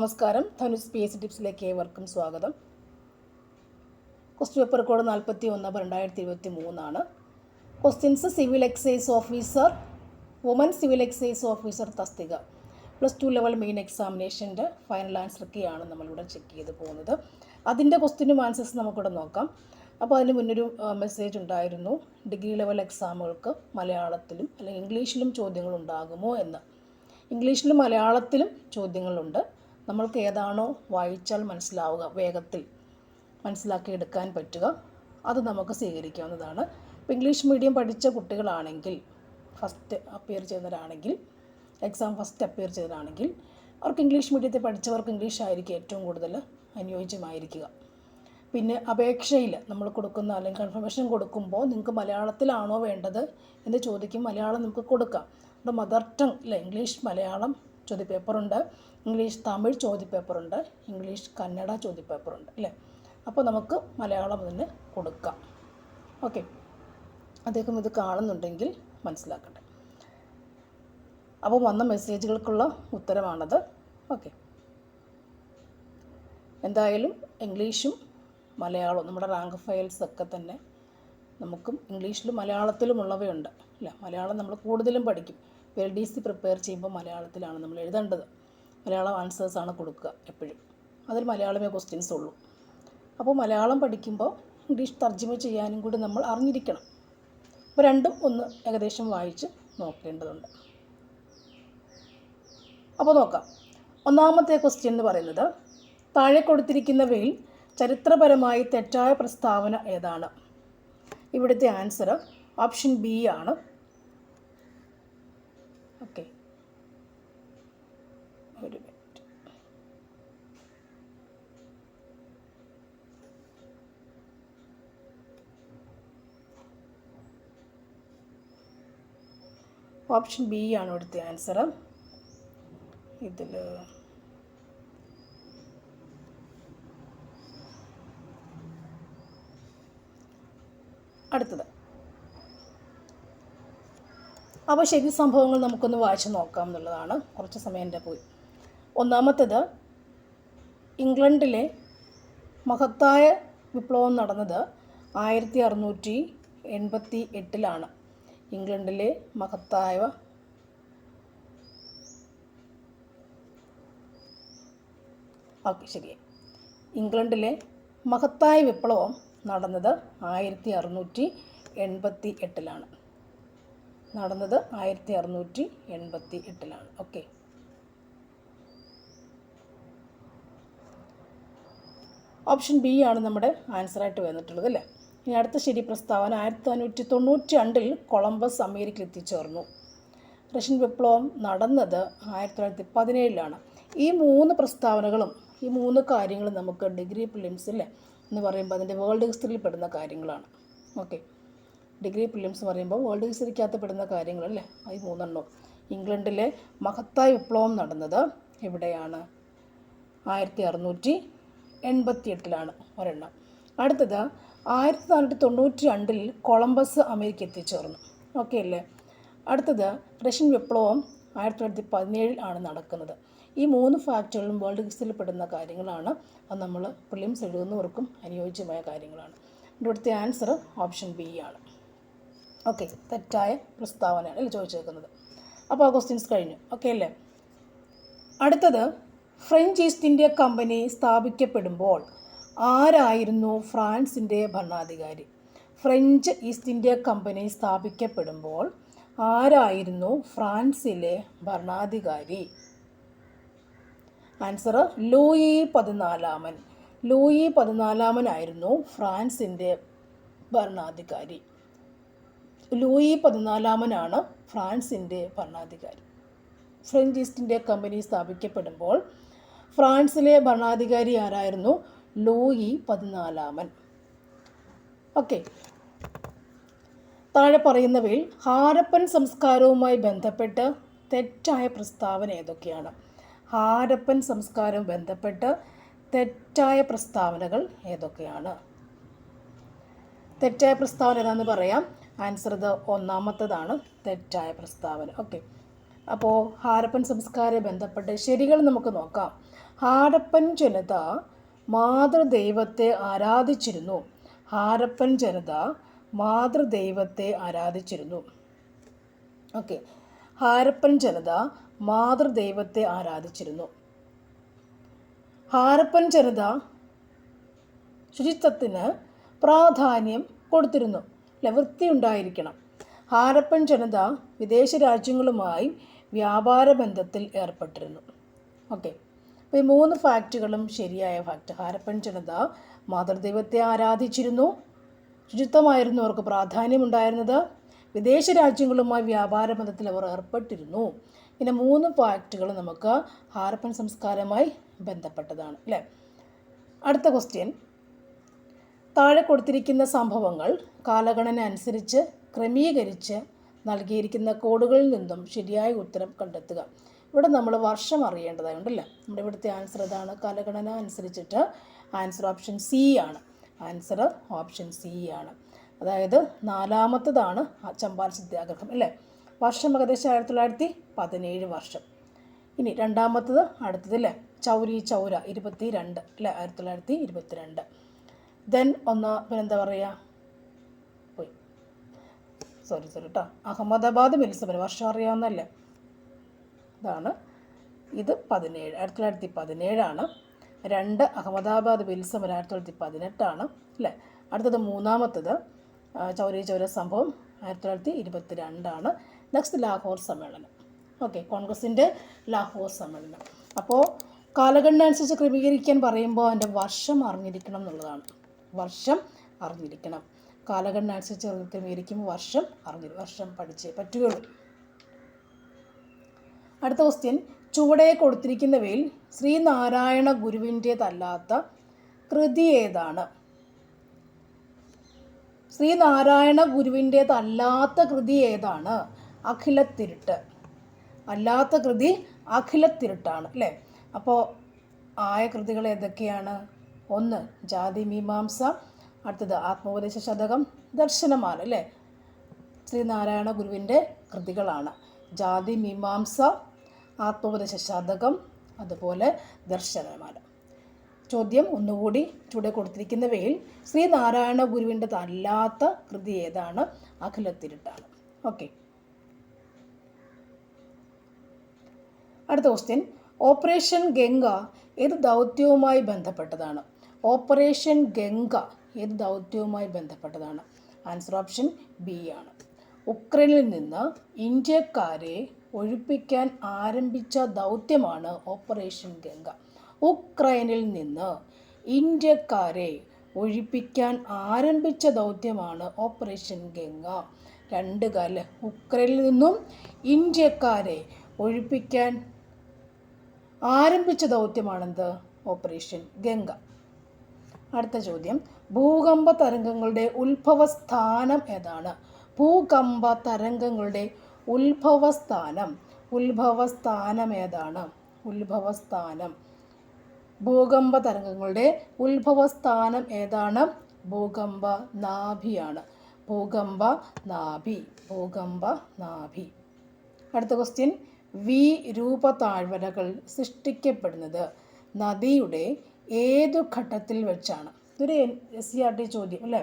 നമസ്കാരം. Dhanus P S C ടിപ്സിലേക്ക് ഏവർക്കും സ്വാഗതം. Question paper code 41/2023 questions civil excise officer, woman civil excise officer തസ്തിക +2 ലെവൽ മെയിൻ എക്സാമിനേഷൻ്റെ ഫൈനൽ ആൻസർ കീയാണ് നമ്മളിവിടെ ചെക്ക് ചെയ്ത് പോകുന്നത്. അതിൻ്റെ ക്വസ്റ്റ്യനും ആൻസേഴ്സ് നമുക്കിവിടെ നോക്കാം. അപ്പോൾ അതിന് മുന്നൊരു മെസ്സേജ് ഉണ്ടായിരുന്നു, ഡിഗ്രി ലെവൽ എക്സാമുകൾക്ക് മലയാളത്തിലും അല്ലെങ്കിൽ ഇംഗ്ലീഷിലും ചോദ്യങ്ങൾ ഉണ്ടാകുമോ എന്ന്. ഇംഗ്ലീഷിലും മലയാളത്തിലും ചോദ്യങ്ങളുണ്ട്. നമ്മൾക്ക് ഏതാണോ വായിച്ചാൽ മനസ്സിലാവുക, വേഗത്തിൽ മനസ്സിലാക്കി എടുക്കാൻ പറ്റുക, അത് നമുക്ക് സ്വീകരിക്കാവുന്നതാണ്. ഇപ്പോൾ ഇംഗ്ലീഷ് മീഡിയം പഠിച്ച കുട്ടികളാണെങ്കിൽ, ഫസ്റ്റ് അപ്പിയർ ചെയ്യുന്നവരാണെങ്കിൽ, എക്സാം ഫസ്റ്റ് അപ്പിയർ ചെയ്തവരാണെങ്കിൽ, അവർക്ക് ഇംഗ്ലീഷ് മീഡിയത്തിൽ പഠിച്ചവർക്ക് ഇംഗ്ലീഷ് ആയിരിക്കും ഏറ്റവും കൂടുതൽ അനുയോജ്യമായിരിക്കുക. പിന്നെ അപേക്ഷയിൽ നമ്മൾ കൊടുക്കുന്ന അല്ലെങ്കിൽ കൺഫർമേഷൻ കൊടുക്കുമ്പോൾ നിങ്ങൾക്ക് മലയാളത്തിലാണോ വേണ്ടത് എന്ന് ചോദിക്കും. മലയാളം നമുക്ക് കൊടുക്കാം. നമ്മുടെ മദർ ടങ് അല്ലേ, ഇംഗ്ലീഷ് മലയാളം ചോദ്യപേപ്പറുണ്ട്, ഇംഗ്ലീഷ് തമിഴ് ചോദ്യപേപ്പറുണ്ട്, ഇംഗ്ലീഷ് കന്നഡ ചോദ്യപേപ്പറുണ്ട് അല്ലേ. അപ്പോൾ നമുക്ക് മലയാളം തന്നെ കൊടുക്കാം. ഓക്കെ, അദ്ദേഹം ഇത് കാണുന്നുണ്ടെങ്കിൽ മനസ്സിലാക്കട്ടെ. അപ്പോൾ വന്ന മെസ്സേജുകൾക്കുള്ള ഉത്തരമാണത്. ഓക്കെ, എന്തായാലും ഇംഗ്ലീഷും മലയാളവും നമ്മുടെ റാങ്ക് ഫയൽസ് ഒക്കെ തന്നെ നമുക്കും ഇംഗ്ലീഷിലും മലയാളത്തിലും ഉള്ളവയുണ്ട് അല്ലേ. മലയാളം നമ്മൾ കൂടുതലും പഠിക്കും. LDC പ്രിപ്പയർ ചെയ്യുമ്പോൾ മലയാളത്തിലാണ് നമ്മൾ എഴുതേണ്ടത്. മലയാളം ആൻസേഴ്സാണ് കൊടുക്കുക എപ്പോഴും. അതിൽ മലയാളമേ ക്വസ്റ്റ്യൻസ് ഉള്ളൂ. അപ്പോൾ മലയാളം പഠിക്കുമ്പോൾ ഇംഗ്ലീഷ് തർജ്ജിമ ചെയ്യാനും കൂടി നമ്മൾ അറിഞ്ഞിരിക്കണം. അപ്പോൾ രണ്ടും ഒന്ന് ഏകദേശം വായിച്ച് നോക്കേണ്ടതുണ്ട്. അപ്പോൾ നോക്കാം. ഒന്നാമത്തെ ക്വസ്റ്റ്യൻ എന്ന് പറയുന്നത്, താഴെ കൊടുത്തിരിക്കുന്നവയിൽ ചരിത്രപരമായി തെറ്റായ പ്രസ്താവന ഏതാണ്? ഇവിടുത്തെ ആൻസർ ഓപ്ഷൻ ബി ആണ്. ഓക്കെ, ഒരു മിനിറ്റ്. ഓപ്ഷൻ ബി ആണ് ഇവിടുത്തെ ആൻസർ. ഇതിൽ അടുത്തത്. അപ്പോൾ ശരി സംഭവങ്ങൾ നമുക്കൊന്ന് വായിച്ച് നോക്കാം എന്നുള്ളതാണ്. കുറച്ച് സമയം എൻ്റെ പോയി. ഒന്നാമത്തേത്, ഇംഗ്ലണ്ടിലെ മഹത്തായ വിപ്ലവം നടന്നത് 1688 ഇംഗ്ലണ്ടിലെ മഹത്തായ ഇംഗ്ലണ്ടിലെ മഹത്തായ വിപ്ലവം നടന്നത് 1688 നടന്നത് 1688. ഓക്കെ, ഓപ്ഷൻ ബി ആണ് നമ്മുടെ ആൻസറായിട്ട് വന്നിട്ടുള്ളത് അല്ലേ. ഇനി അടുത്ത ശരി പ്രസ്താവന, 1592 കൊളംബസ് അമേരിക്കയിൽ എത്തിച്ചേർന്നു. റഷ്യൻ വിപ്ലവം നടന്നത് 1917. ഈ മൂന്ന് പ്രസ്താവനകളും ഈ മൂന്ന് കാര്യങ്ങളും നമുക്ക് ഡിഗ്രി പ്രിലിംസിൽ എന്ന് പറയുമ്പോൾ അതിൻ്റെ വേൾഡ് ഹിസ്റ്ററിയിൽ പെടുന്ന കാര്യങ്ങളാണ്. ഓക്കെ, ഡിഗ്രി പ്രിലിംസ് പറയുമ്പോൾ വേൾഡ് ഹിസ്റ്ററിക്കകത്ത് പെടുന്ന കാര്യങ്ങളല്ലേ ഈ മൂന്നെണ്ണം. ഇംഗ്ലണ്ടിലെ മഹത്തായ വിപ്ലവം നടന്നത് എവിടെയാണ്? 1688 ഒരെണ്ണം. അടുത്തത് 1492 കൊളംബസ് അമേരിക്ക എത്തിച്ചേർന്നു. ഓക്കെ അല്ലേ. അടുത്തത് റഷ്യൻ വിപ്ലവം 1917 നടക്കുന്നത്. ഈ മൂന്ന് ഫാക്റ്റുകളും വേൾഡ് ഹിസ്റ്ററിയിൽ പെടുന്ന കാര്യങ്ങളാണ്. അത് നമ്മൾ പ്രിലിംസ് എഴുതുന്നവർക്കും അനുയോജ്യമായ കാര്യങ്ങളാണ്. ഇവിടുത്തെ ആൻസർ ഓപ്ഷൻ ബി ആണ്. ഓക്കെ, തെറ്റായ പ്രസ്താവനയാണ് അല്ലേ ചോദിച്ചേക്കുന്നത്. അപ്പോൾ ആ ക്വസ്റ്റ്യൻസ് കഴിഞ്ഞു. ഓക്കെ അല്ലേ. അടുത്തത്, ഫ്രഞ്ച് ഈസ്റ്റ് ഇന്ത്യ കമ്പനി സ്ഥാപിക്കപ്പെടുമ്പോൾ ആരായിരുന്നു ഫ്രാൻസിൻ്റെ ഭരണാധികാരി? ഫ്രഞ്ച് ഈസ്റ്റ് ഇന്ത്യ കമ്പനി സ്ഥാപിക്കപ്പെടുമ്പോൾ ആരായിരുന്നു ഫ്രാൻസിലെ ഭരണാധികാരി? Answer Louis 14. ലൂയി 14 ഫ്രാൻസിൻ്റെ ഭരണാധികാരി. ലൂയി 14 ഫ്രാൻസിൻ്റെ ഭരണാധികാരി. ഫ്രഞ്ച് ഈസ്റ്റ് ഇന്ത്യ കമ്പനി സ്ഥാപിക്കപ്പെടുമ്പോൾ ഫ്രാൻസിലെ ഭരണാധികാരി ആരായിരുന്നു? ലൂയി 14. ഓക്കെ, താഴെ പറയുന്നവയിൽ ഹാരപ്പൻ സംസ്കാരവുമായി ബന്ധപ്പെട്ട് തെറ്റായ പ്രസ്താവന ഏതൊക്കെയാണ്? ഹാരപ്പൻ സംസ്കാരവും ബന്ധപ്പെട്ട് തെറ്റായ പ്രസ്താവനകൾ ഏതൊക്കെയാണ്? തെറ്റായ പ്രസ്താവന ഏതാണെന്ന് പറയാം. ആൻസർ ഇത് ഒന്നാമത്തേതാണ്, തെറ്റായ പ്രസ്താവന. ഓക്കെ, അപ്പോൾ ഹാരപ്പൻ സംസ്കാരവുമായി ബന്ധപ്പെട്ട് ശരികൾ നമുക്ക് നോക്കാം. ഹാരപ്പൻ ജനത മാതൃദൈവത്തെ ആരാധിച്ചിരുന്നു. ഹാരപ്പൻ ജനത മാതൃദൈവത്തെ ആരാധിച്ചിരുന്നു. ഓക്കെ, ഹാരപ്പൻ ജനത മാതൃദൈവത്തെ ആരാധിച്ചിരുന്നു. ഹാരപ്പൻ ജനത ശുചിത്വത്തിന് പ്രാധാന്യം കൊടുത്തിരുന്നു. അല്ലെ, വൃത്തി ഉണ്ടായിരിക്കണം. ഹാരപ്പൻ ജനത വിദേശ രാജ്യങ്ങളുമായി വ്യാപാര ബന്ധത്തിൽ ഏർപ്പെട്ടിരുന്നു. ഓക്കെ, അപ്പോൾ ഈ 3 ഫാക്റ്റുകളും ശരിയായ ഫാക്റ്റ്. ഹാരപ്പൻ ജനത മാതൃദൈവത്തെ ആരാധിച്ചിരുന്നു, ശുചിത്വമായിരുന്നു അവർക്ക് പ്രാധാന്യമുണ്ടായിരുന്നത്, വിദേശ രാജ്യങ്ങളുമായി വ്യാപാര ബന്ധത്തിൽ അവർ ഏർപ്പെട്ടിരുന്നു. ഇങ്ങനെ 3 ഫാക്റ്റുകൾ നമുക്ക് ഹാരപ്പൻ സംസ്കാരവുമായി ബന്ധപ്പെട്ടതാണ്. അല്ലേ? അടുത്ത ക്വസ്റ്റ്യൻ, താഴെ കൊടുത്തിരിക്കുന്ന സംഭവങ്ങൾ കാലഗണന അനുസരിച്ച് ക്രമീകരിച്ച് നൽകിയിരിക്കുന്ന കോഡുകളിൽ നിന്നും ശരിയായ ഉത്തരം കണ്ടെത്തുക. ഇവിടെ നമ്മൾ വർഷം അറിയേണ്ടതായുണ്ടല്ലേ. നമ്മുടെ ഇവിടുത്തെ ആൻസർ ഇതാണ്. കാലഗണന അനുസരിച്ചിട്ട് ആൻസർ ഓപ്ഷൻ സി ആണ്. ആൻസർ ഓപ്ഷൻ സി ആണ്. അതായത് 4ാമത്തതാണ് ചമ്പാൽ സത്യാഗ്രഹം. അല്ലേ? വർഷം ഏകദേശം 1917 വർഷം. ഇനി 2ാമത്തത് അടുത്തത് അല്ലേ, ചൗരി ചൗര 22 അല്ലേ, 1922. ദെൻ പിന്നെന്താ പറയുക, പോയി സോറി കേട്ടോ, അഹമ്മദാബാദ് മിൽ സമരം വർഷം അറിയാവുന്നല്ലേ. ഇതാണ് ഇത് 1917 2 അഹമ്മദാബാദ് മിൽ സമരം 1918 അല്ലേ. അടുത്തത് 3ാമത്തത് ചൗരി ചൗര സംഭവം 1922. നെക്സ്റ്റ് ലാഹോർ സമ്മേളനം. ഓക്കെ, കോൺഗ്രസിൻ്റെ ലാഹോർ സമ്മേളനം. അപ്പോൾ കാലഗണന അനുസരിച്ച് ക്രമീകരിക്കാൻ പറയുമ്പോൾ അതിൻ്റെ വർഷം അറിഞ്ഞിരിക്കണം എന്നുള്ളതാണ്. വർഷം അറിഞ്ഞിരിക്കണം. കാലഗണന അനുസരിച്ച് ക്രമീകരിക്കുമ്പോൾ വർഷം പഠിച്ചേ പറ്റുകയുള്ളൂ. അടുത്ത ക്വസ്റ്റ്യൻ, ചുവടെ കൊടുത്തിരിക്കുന്നവയിൽ ശ്രീനാരായണ ഗുരുവിൻ്റേതല്ലാത്ത കൃതി ഏതാണ്? ശ്രീനാരായണ ഗുരുവിൻ്റേതല്ലാത്ത കൃതി ഏതാണ്? അഖിലത്തിരുട്ട്. അല്ലാത്ത കൃതി അഖിലത്തിരുട്ടാണ് അല്ലേ. അപ്പോൾ ആയ കൃതികൾ ഏതൊക്കെയാണ്? 1 ജാതി മീമാംസ, അടുത്തത് ആത്മോപദേശ ശതകം, ദർശനമാല അല്ലേ. ശ്രീനാരായണ ഗുരുവിൻ്റെ കൃതികളാണ് ജാതി മീമാംസ, ആത്മോപദേശ ശതകം, അതുപോലെ ദർശനമാല. ചോദ്യം ഒന്നുകൂടി, ചൂടെ കൊടുത്തിരിക്കുന്നവയിൽ ശ്രീനാരായണ ഗുരുവിൻ്റെതല്ലാത്ത കൃതി ഏതാണ്? അഖിലത്തിരുട്ടാണ്. ഓക്കെ, അടുത്ത ക്വസ്റ്റ്യൻ, ഓപ്പറേഷൻ ഗംഗ ഏത് ദൗത്യവുമായി ബന്ധപ്പെട്ടതാണ്? ഓപ്പറേഷൻ ഗംഗ ഏത് ദൗത്യവുമായി ബന്ധപ്പെട്ടതാണ്? ആൻസർ ഓപ്ഷൻ ബി ആണ്. ഉക്രൈനിൽ നിന്ന് ഇന്ത്യക്കാരെ ഒഴിപ്പിക്കാൻ ആരംഭിച്ച ദൗത്യമാണ് ഓപ്പറേഷൻ ഗംഗ. ഉക്രൈനിൽ നിന്ന് ഇന്ത്യക്കാരെ ഒഴിപ്പിക്കാൻ ആരംഭിച്ച ദൗത്യമാണ് ഓപ്പറേഷൻ ഗംഗ. 2 കാല്. ഉക്രൈനിൽ നിന്നും ഇന്ത്യക്കാരെ ഒഴിപ്പിക്കാൻ ആരംഭിച്ച ദൗത്യമാണെന്ത്? ഓപ്പറേഷൻ ഗംഗ. അടുത്ത ചോദ്യം, ഭൂകമ്പ തരംഗങ്ങളുടെ ഉത്ഭവസ്ഥാനം ഏതാണ്? ഭൂകമ്പ തരംഗങ്ങളുടെ ഉത്ഭവസ്ഥാനം ഏതാണ്? ഉത്ഭവസ്ഥാനം. ഭൂകമ്പ തരംഗങ്ങളുടെ ഉത്ഭവസ്ഥാനം ഏതാണ്? ഭൂകമ്പ നാഭിയാണ്. ഭൂകമ്പ നാഭി. അടുത്ത ക്വസ്റ്റ്യൻ, വി രൂപ താഴ്വരകൾ സൃഷ്ടിക്കപ്പെടുന്നത് നദിയുടെ ഏതു ഘട്ടത്തിൽ വെച്ചാണ്? ഇതൊരു SCERT ചോദ്യം അല്ലേ.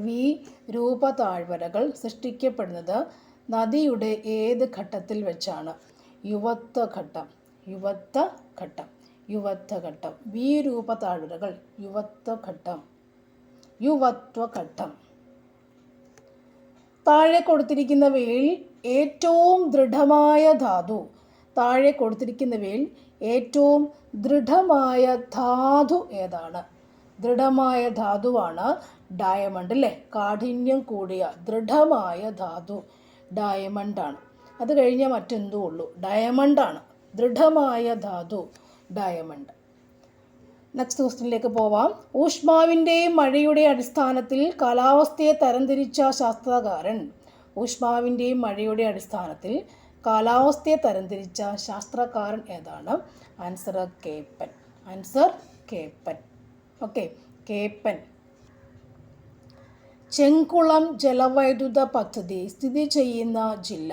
വി രൂപ താഴ്വരകൾ സൃഷ്ടിക്കപ്പെടുന്നത് നദിയുടെ ഏത് ഘട്ടത്തിൽ വെച്ചാണ്? യുവത്വഘട്ടം. വി രൂപ താഴ്വരകൾ യുവത്വഘട്ടം. താഴെ കൊടുത്തിരിക്കുന്നവയിൽ ഏറ്റവും ദൃഢമായ ധാതു ഏതാണ്? ദൃഢമായ ധാതുവാണ് ഡയമണ്ട് അല്ലേ. കാഠിന്യം കൂടിയ ദൃഢമായ ധാതു ഡയമണ്ടാണ്. അത് കഴിഞ്ഞാൽ മറ്റെന്തോ ഉള്ളൂ, ഡയമണ്ടാണ് ദൃഢമായ ധാതു, ഡയമണ്ട്. നെക്സ്റ്റ് ക്വസ്റ്റ്യനിലേക്ക് പോവാം. ഊഷ്മാവിൻ്റെയും മഴയുടെ അടിസ്ഥാനത്തിൽ കാലാവസ്ഥയെ തരംതിരിച്ച ശാസ്ത്രകാരൻ. ഊഷ്മാവിൻ്റെയും മഴയുടെ അടിസ്ഥാനത്തിൽ കാലാവസ്ഥയെ തരംതിരിച്ച ശാസ്ത്രകാരൻ ഏതാണ്? ആൻസർ കേപ്പൻ. ഓക്കെ, കേപ്പൻ. ചെങ്കുളം ജലവൈദ്യുത പദ്ധതി സ്ഥിതി ചെയ്യുന്ന ജില്ല?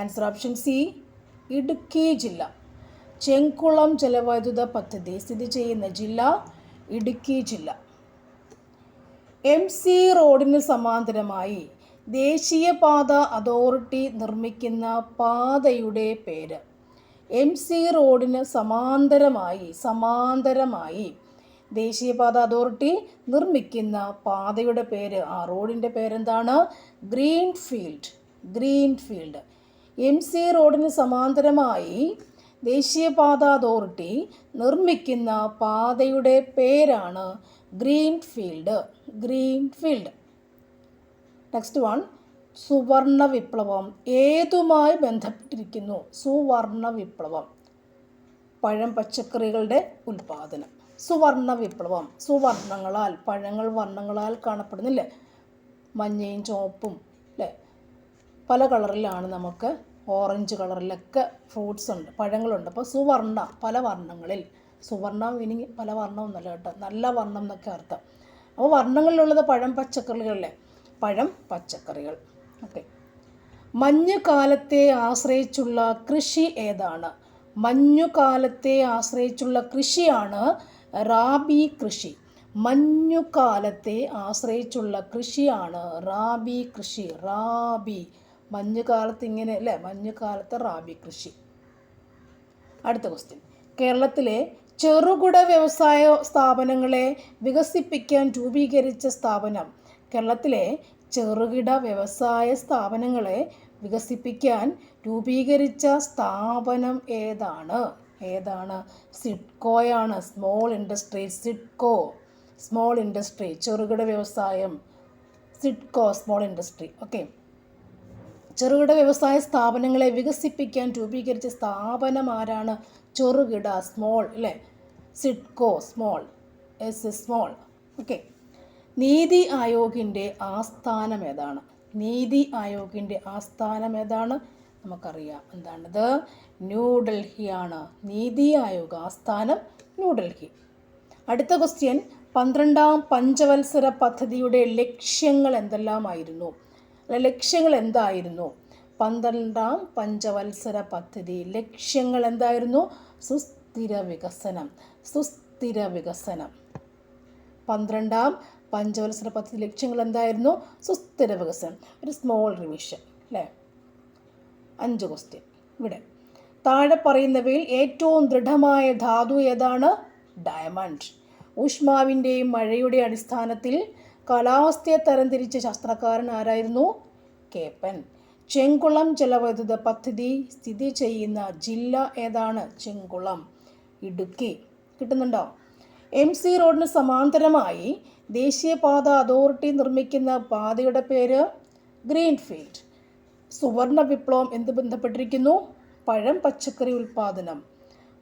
ആൻസർ ഓപ്ഷൻ സി, ഇടുക്കി ജില്ല. ചെങ്കുളം ജലവൈദ്യുത പദ്ധതി സ്ഥിതി ചെയ്യുന്ന ജില്ല ഇടുക്കി ജില്ല. MC റോഡിന് സമാന്തരമായി ദേശീയപാത അതോറിറ്റി നിർമ്മിക്കുന്ന പാതയുടെ പേര്. MC റോഡിന് സമാന്തരമായി ദേശീയപാത അതോറിറ്റി നിർമ്മിക്കുന്ന പാതയുടെ പേര്, ആ റോഡിൻ്റെ പേരെന്താണ്? ഗ്രീൻഫീൽഡ്. MC റോഡിന് സമാന്തരമായി ദേശീയപാത അതോറിറ്റി നിർമ്മിക്കുന്ന പാതയുടെ പേരാണ് ഗ്രീൻഫീൽഡ്. നെക്സ്റ്റ് വൺ, സുവർണ വിപ്ലവം ഏതുമായി ബന്ധപ്പെട്ടിരിക്കുന്നു? സുവർണ വിപ്ലവം പഴം പച്ചക്കറികളുടെ ഉൽപാദനം. സുവർണ വിപ്ലവം, സുവർണങ്ങളാൽ, പഴങ്ങൾ വർണ്ണങ്ങളാൽ കാണപ്പെടുന്നില്ലേ? മഞ്ഞയും ചുവപ്പും അല്ലേ? പല കളറിലാണ്, നമുക്ക് ഓറഞ്ച് കളറിലൊക്കെ ഫ്രൂട്ട്സ് ഉണ്ട്, പഴങ്ങളുണ്ട്. അപ്പോൾ സുവർണ, പല വർണ്ണങ്ങളിൽ. സുവർണ മീനിങ് പല വർണ്ണമൊന്നുമല്ല കേട്ടോ, നല്ല വർണ്ണം എന്നൊക്കെ അർത്ഥം. അപ്പോൾ വർണ്ണങ്ങളിലുള്ളത് പഴം പച്ചക്കറികളല്ലേ, പഴം പച്ചക്കറികൾ. ഓക്കെ. മഞ്ഞുകാലത്തെ ആശ്രയിച്ചുള്ള കൃഷി ഏതാണ്? മഞ്ഞുകാലത്തെ ആശ്രയിച്ചുള്ള കൃഷിയാണ് റാബി കൃഷി. മഞ്ഞുകാലത്തെ ആശ്രയിച്ചുള്ള കൃഷിയാണ് റാബി കൃഷി. മഞ്ഞുകാലത്ത് ഇങ്ങനെ അല്ലേ, മഞ്ഞുകാലത്ത് റാബി കൃഷി. അടുത്ത ക്വസ്റ്റ്യൻ, കേരളത്തിലെ ചെറുകിട വ്യവസായ സ്ഥാപനങ്ങളെ വികസിപ്പിക്കാൻ രൂപീകരിച്ച സ്ഥാപനം. കേരളത്തിലെ ചെറുകിട വ്യവസായ സ്ഥാപനങ്ങളെ വികസിപ്പിക്കാൻ രൂപീകരിച്ച സ്ഥാപനം ഏതാണ്? സിഡ്കോയാണ്. സ്മോൾ ഇൻഡസ്ട്രി, ചെറുകിട വ്യവസായം. SIDCO, small industry. ഓക്കെ. ചെറുകിട വ്യവസായ സ്ഥാപനങ്ങളെ വികസിപ്പിക്കാൻ രൂപീകരിച്ച സ്ഥാപനം ആരാണ്? ചെറുകിട, സ്മോൾ അല്ലേ, സിഡ്കോ, സ്മോൾ. ഓക്കെ. നീതി ആയോഗിൻ്റെ ആസ്ഥാനം ഏതാണ്? നമുക്കറിയാം എന്താണത്, ന്യൂഡൽഹിയാണ്. നീതി ആയോഗ് ആസ്ഥാനം ന്യൂഡൽഹി. അടുത്ത ക്വസ്റ്റ്യൻ, 12ാം പഞ്ചവത്സര പദ്ധതിയുടെ ലക്ഷ്യങ്ങൾ എന്തെല്ലാമായിരുന്നു? ലക്ഷ്യങ്ങൾ എന്തായിരുന്നു? 12ാം പഞ്ചവത്സര പദ്ധതി ലക്ഷ്യങ്ങൾ എന്തായിരുന്നു? സുസ്ഥിര വികസനം. 12ാം പഞ്ചവത്സര പദ്ധതി ലക്ഷ്യങ്ങൾ എന്തായിരുന്നു? സുസ്ഥിര വികസനം. ഒരു സ്മോൾ റിവിഷൻ അല്ലേ. 5 ക്വസ്റ്റ്യൻ ഇവിടെ. താഴെ പറയുന്നവയിൽ ഏറ്റവും ദൃഢമായ ധാതു ഏതാണ്? ഡയമണ്ട്. ഊഷ്മാവിൻ്റെയും മഴയുടെ അടിസ്ഥാനത്തിൽ കാലാവസ്ഥയെ തരംതിരിച്ച ശാസ്ത്രകാരൻ ആരായിരുന്നു? കേപ്പൻ. ചെങ്കുളം ജലവൈദ്യുത പദ്ധതി സ്ഥിതി ചെയ്യുന്ന ജില്ല ഏതാണ്? ചെങ്കുളം, ഇടുക്കി. കിട്ടുന്നുണ്ടോ? MC റോഡിന് സമാന്തരമായി ദേശീയപാത അതോറിറ്റി നിർമ്മിക്കുന്ന പാതയുടെ പേര് ഗ്രീൻഫീൽഡ്. സുവർണ വിപ്ലവം എന്ത് ബന്ധപ്പെട്ടിരിക്കുന്നു? പഴം പച്ചക്കറി ഉൽപാദനം.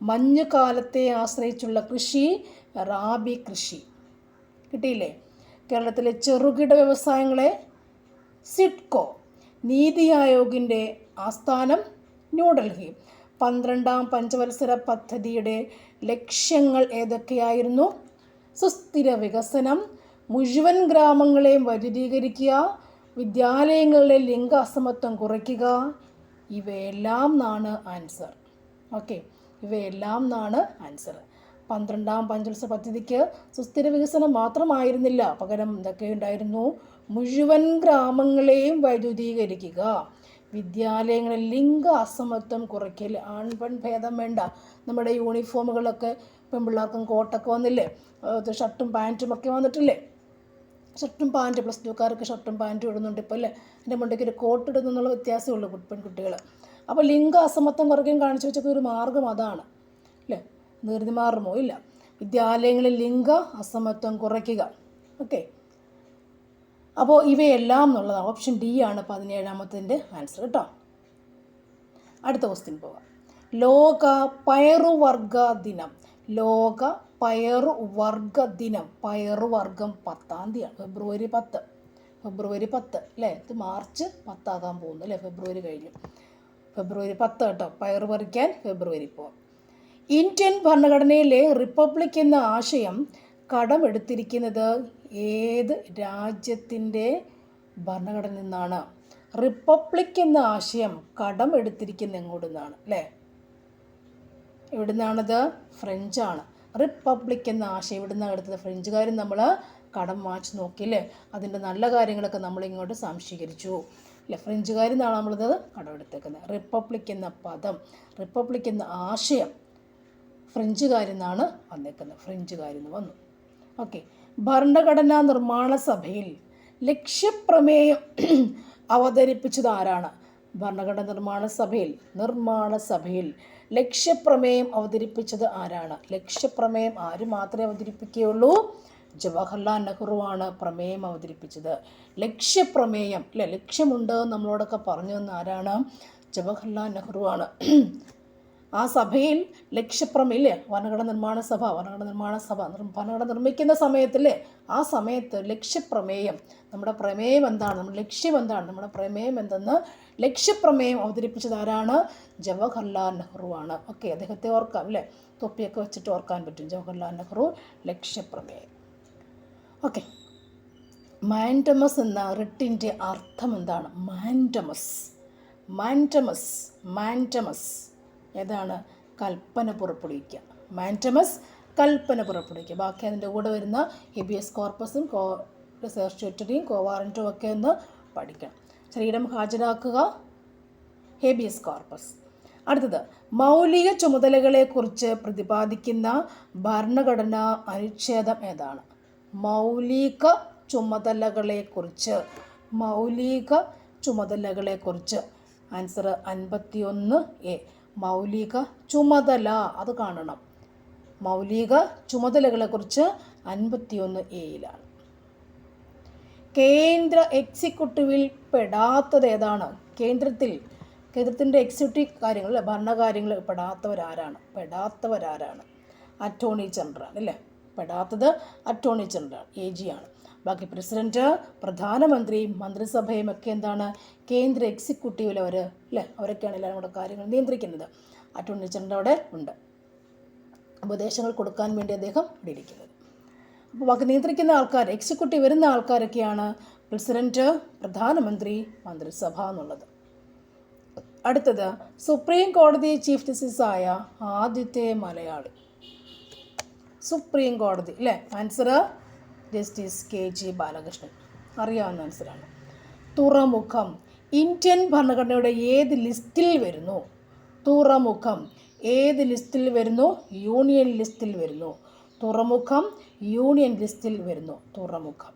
മഞ്ഞുകാലത്തെ ആശ്രയിച്ചുള്ള കൃഷി റാബി കൃഷി. കിട്ടിയില്ലേ? കേരളത്തിലെ ചെറുകിട വ്യവസായങ്ങളെ സിഡ്കോ. നീതി ആയോഗിൻ്റെ ആസ്ഥാനം ന്യൂഡൽഹി. 12ാം പഞ്ചവത്സര പദ്ധതിയുടെ ലക്ഷ്യങ്ങൾ ഏതൊക്കെയായിരുന്നു? സുസ്ഥിര വികസനം, മുഴുവൻ ഗ്രാമങ്ങളെയും വൈദ്യുതീകരിക്കുക, വിദ്യാലയങ്ങളിലെ ലിംഗ അസമത്വം കുറയ്ക്കുക. ഇവയെല്ലാം ആണ് ആൻസർ. ഓക്കെ, ഇവയെല്ലാം ആണ് ആൻസർ. 12ാം പഞ്ചവത്സര പദ്ധതിക്ക് സുസ്ഥിര വികസനം മാത്രമായിരുന്നില്ല, പകരം എന്തൊക്കെ ഉണ്ടായിരുന്നു? മുഴുവൻ ഗ്രാമങ്ങളെയും വൈദ്യുതീകരിക്കുക, വിദ്യാലയങ്ങളിൽ ലിംഗ അസമത്വം കുറയ്ക്കൽ. ആൺപെൺ ഭേദം വേണ്ട. നമ്മുടെ യൂണിഫോമുകളൊക്കെ പെൺപിള്ളേർക്കും കോട്ടൊക്കെ വന്നില്ലേ, ഷർട്ടും പാൻറ്റും ഒക്കെ വന്നിട്ടില്ലേ? ഷർട്ടും പാൻറ്റ്, പ്ലസ് ടുക്കാർക്ക് ഷർട്ടും പാൻറ്റും ഇടുന്നുണ്ട് ഇപ്പോൾ അല്ലേ. എൻ്റെ മുണ്ടയ്ക്ക് ഒരു കോട്ട് ഇടുന്നു എന്നുള്ള വ്യത്യാസമേ ഉള്ളൂ പെൺകുട്ടികൾ. അപ്പോൾ ലിംഗ അസമത്വം കുറയ്ക്കാൻ കാണിച്ചു വെച്ചൊക്കെ ഒരു മാർഗ്ഗം അതാണ് അല്ലേ. നിർത്തി മാറുമോ? ഇല്ല. വിദ്യാലയങ്ങളിൽ ലിംഗ അസമത്വം കുറയ്ക്കുക. ഓക്കെ, അപ്പോൾ ഇവയെല്ലാം എന്നുള്ളതാണ്. ഓപ്ഷൻ ഡി ആണ് 17ാമത്തിൻ്റെ ആൻസർ കേട്ടോ. അടുത്ത ക്വസ്റ്റ്യൻ പോകാം. ലോക പയറുവർഗ ദിനം. ലോക പയറുവർഗ ദിനം. പയറുവർഗം 10ാം തീയതിയാണ്, ഫെബ്രുവരി 10 അല്ലേ. ഇത് മാർച്ച് 10 പോകുന്നു അല്ലേ, ഫെബ്രുവരി കഴിഞ്ഞു. ഫെബ്രുവരി 10 കേട്ടോ. പയറ് പറിക്കാൻ ഫെബ്രുവരി പോവാം. ഇന്ത്യൻ ഭരണഘടനയിലെ റിപ്പബ്ലിക് എന്ന ആശയം കടമെടുത്തിരിക്കുന്നത് ഏത് രാജ്യത്തിൻ്റെ ഭരണഘടനയിൽ നിന്നാണ്? റിപ്പബ്ലിക് എന്ന ആശയം കടമെടുത്തിരിക്കുന്നത് എങ്ങോട്ട് നിന്നാണ് അല്ലേ? എവിടുന്നാണത്? ഫ്രഞ്ചാണ്. റിപ്പബ്ലിക് എന്ന ആശയം ഇവിടുന്ന് എടുത്തത്. ഫ്രഞ്ചുകാരും നമ്മൾ കടം വാങ്ങിച്ച് നോക്കിയില്ലേ, അതിൻ്റെ നല്ല കാര്യങ്ങളൊക്കെ നമ്മളിങ്ങോട്ട് സംശീകരിച്ചു അല്ലേ. ഫ്രഞ്ചുകാരിൽ നിന്നാണ് നമ്മളിത് കടമെടുത്തേക്കുന്നത്. റിപ്പബ്ലിക് എന്ന പദം, റിപ്പബ്ലിക് എന്ന ആശയം ഫ്രഞ്ചുകാരിൽ നിന്നാണ് വന്നേക്കുന്നത്. ഫ്രഞ്ചുകാരിൽ നിന്ന് വന്നു. ഓക്കെ. ഭരണഘടനാ നിർമ്മാണ സഭയിൽ ലക്ഷ്യപ്രമേയം അവതരിപ്പിച്ചത് ആരാണ്? ഭരണഘടനാ നിർമ്മാണ സഭയിൽ ലക്ഷ്യപ്രമേയം അവതരിപ്പിച്ചത് ആരാണ്? ലക്ഷ്യപ്രമേയം ആര് മാത്രമേ അവതരിപ്പിക്കുകയുള്ളൂ? ജവഹർലാൽ നെഹ്റുവാണ് പ്രമേയം അവതരിപ്പിച്ചത്. ലക്ഷ്യപ്രമേയം അല്ലേ, ലക്ഷ്യമുണ്ട് നമ്മളോടൊക്കെ പറഞ്ഞു തന്ന ആരാണ്? ജവഹർലാൽ നെഹ്റുവാണ്. ആ സഭയിൽ ലക്ഷ്യപ്രമേയം ഇല്ലേ, ഭരണഘടന നിർമ്മാണ സഭ ഭരണഘടന നിർമ്മിക്കുന്ന സമയത്തില്ലേ, ആ സമയത്ത് ലക്ഷ്യപ്രമേയം, നമ്മുടെ പ്രമേയം എന്താണ്, നമ്മുടെ ലക്ഷ്യം എന്താണ്, നമ്മുടെ പ്രമേയം എന്തെന്ന് ലക്ഷ്യപ്രമേയം അവതരിപ്പിച്ചത് ആരാണ്? ജവഹർലാൽ നെഹ്റുവാണ്. ഓക്കെ, അദ്ദേഹത്തെ ഓർക്കാം അല്ലേ, തൊപ്പിയൊക്കെ വെച്ചിട്ട് ഓർക്കാൻ പറ്റും. ജവഹർലാൽ നെഹ്റു, ലക്ഷ്യപ്രമേയം. ഓക്കെ. മാൻഡമസ് എന്ന റിട്ടിൻ്റെ അർത്ഥം എന്താണ്? മാൻഡമസ് ഏതാണ്? കൽപ്പന പുറപ്പെടുവിക്കുക. മാൻഡമസ് കൽപ്പന പുറപ്പെടുവിക്കുക. ബാക്കി അതിൻ്റെ കൂടെ വരുന്ന ഹെബിയസ് കോർപ്പസും സെർച്യൂട്ടറിയും കോവാറൻറ്റും ഒക്കെ ഒന്ന് പഠിക്കണം. ശരീരം ഹാജരാക്കുക, ഹെബിയസ് കോർപ്പസ്. അടുത്തത്, മൗലിക ചുമതലകളെക്കുറിച്ച് പ്രതിപാദിക്കുന്ന ഭരണഘടനാ അനുച്ഛേദം ഏതാണ്? മൗലിക ചുമതലകളെക്കുറിച്ച് ആൻസർ 51A. മൗലിക ചുമതല, അത് കാണണം. മൗലിക ചുമതലകളെക്കുറിച്ച് 51A. കേന്ദ്ര എക്സിക്യൂട്ടീവിൽ പെടാത്തത് ഏതാണ്? കേന്ദ്രത്തിൻ്റെ എക്സിക്യൂട്ടീവ് കാര്യങ്ങൾ അല്ലേ, ഭരണകാര്യങ്ങൾ പെടാത്തവരാരാണ്? അറ്റോർണി ജനറലാണ് അല്ലേ. പെടാത്തത് അറ്റോർണി ജനറൽ, AG ആണ്. ബാക്കി പ്രസിഡന്റ്, പ്രധാനമന്ത്രി, മന്ത്രിസഭയും ഒക്കെ എന്താണ്? കേന്ദ്ര എക്സിക്യൂട്ടീവിൽ അവർ അല്ലേ, അവരൊക്കെയാണ് എല്ലാം നമ്മുടെ കാര്യങ്ങൾ നിയന്ത്രിക്കുന്നത്. അറ്റോർണി ജനറൽ അവിടെ ഉണ്ട്, ഉപദേശങ്ങൾ കൊടുക്കാൻ വേണ്ടി അദ്ദേഹം ഇവിടെ ഇരിക്കുന്നത്. അപ്പോൾ ബാക്കി നിയന്ത്രിക്കുന്ന ആൾക്കാർ, എക്സിക്യൂട്ടീവ് വരുന്ന ആൾക്കാരൊക്കെയാണ് പ്രസിഡന്റ്, പ്രധാനമന്ത്രി, മന്ത്രിസഭ എന്നുള്ളത്. അടുത്തത്, സുപ്രീം കോടതി ചീഫ് ജസ്റ്റിസായ ആദ്യത്തെ മലയാളി. സുപ്രീം കോടതി അല്ലേ, ആൻസർ ജസ്റ്റിസ് KG ബാലകൃഷ്ണൻ. അറിയാവുന്ന ആൻസറാണ്. തുറമുഖം ഇന്ത്യൻ ഭരണഘടനയുടെ ഏത് ലിസ്റ്റിൽ വരുന്നു? തുറമുഖം ഏത് ലിസ്റ്റിൽ വരുന്നു? യൂണിയൻ ലിസ്റ്റിൽ വരുന്നു. തുറമുഖം യൂണിയൻ ലിസ്റ്റിൽ വരുന്നു. തുറമുഖം.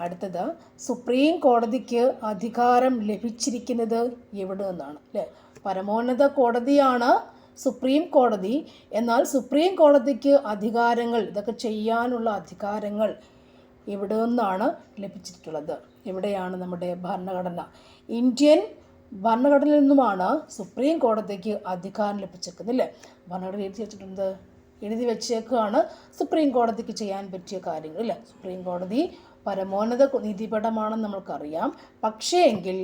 അടുത്തത്, സുപ്രീം കോടതിക്ക് അധികാരം ലഭിച്ചിരിക്കുന്നത് എവിടെ നിന്നാണ് അല്ലേ? പരമോന്നത കോടതിയാണ് സുപ്രീം കോടതി. എന്നാൽ സുപ്രീം കോടതിക്ക് അധികാരങ്ങൾ, ഇതൊക്കെ ചെയ്യാനുള്ള അധികാരങ്ങൾ ഇവിടെ നിന്നാണ് ലഭിച്ചിട്ടുള്ളത്? എവിടെയാണ്? നമ്മുടെ ഭരണഘടന, ഇന്ത്യൻ ഭരണഘടനയിൽ നിന്നുമാണ് സുപ്രീം കോടതിക്ക് അധികാരം ലഭിച്ചിരിക്കുന്നത് അല്ലേ. ഭരണഘടന എഴുതി വെച്ചേക്കാണ് സുപ്രീം കോടതിക്ക് ചെയ്യാൻ പറ്റിയ കാര്യങ്ങൾ അല്ലേ. സുപ്രീം കോടതി പരമോന്നത നീതിപീഠമാണെന്ന് നമ്മൾക്കറിയാം. പക്ഷേ എങ്കിൽ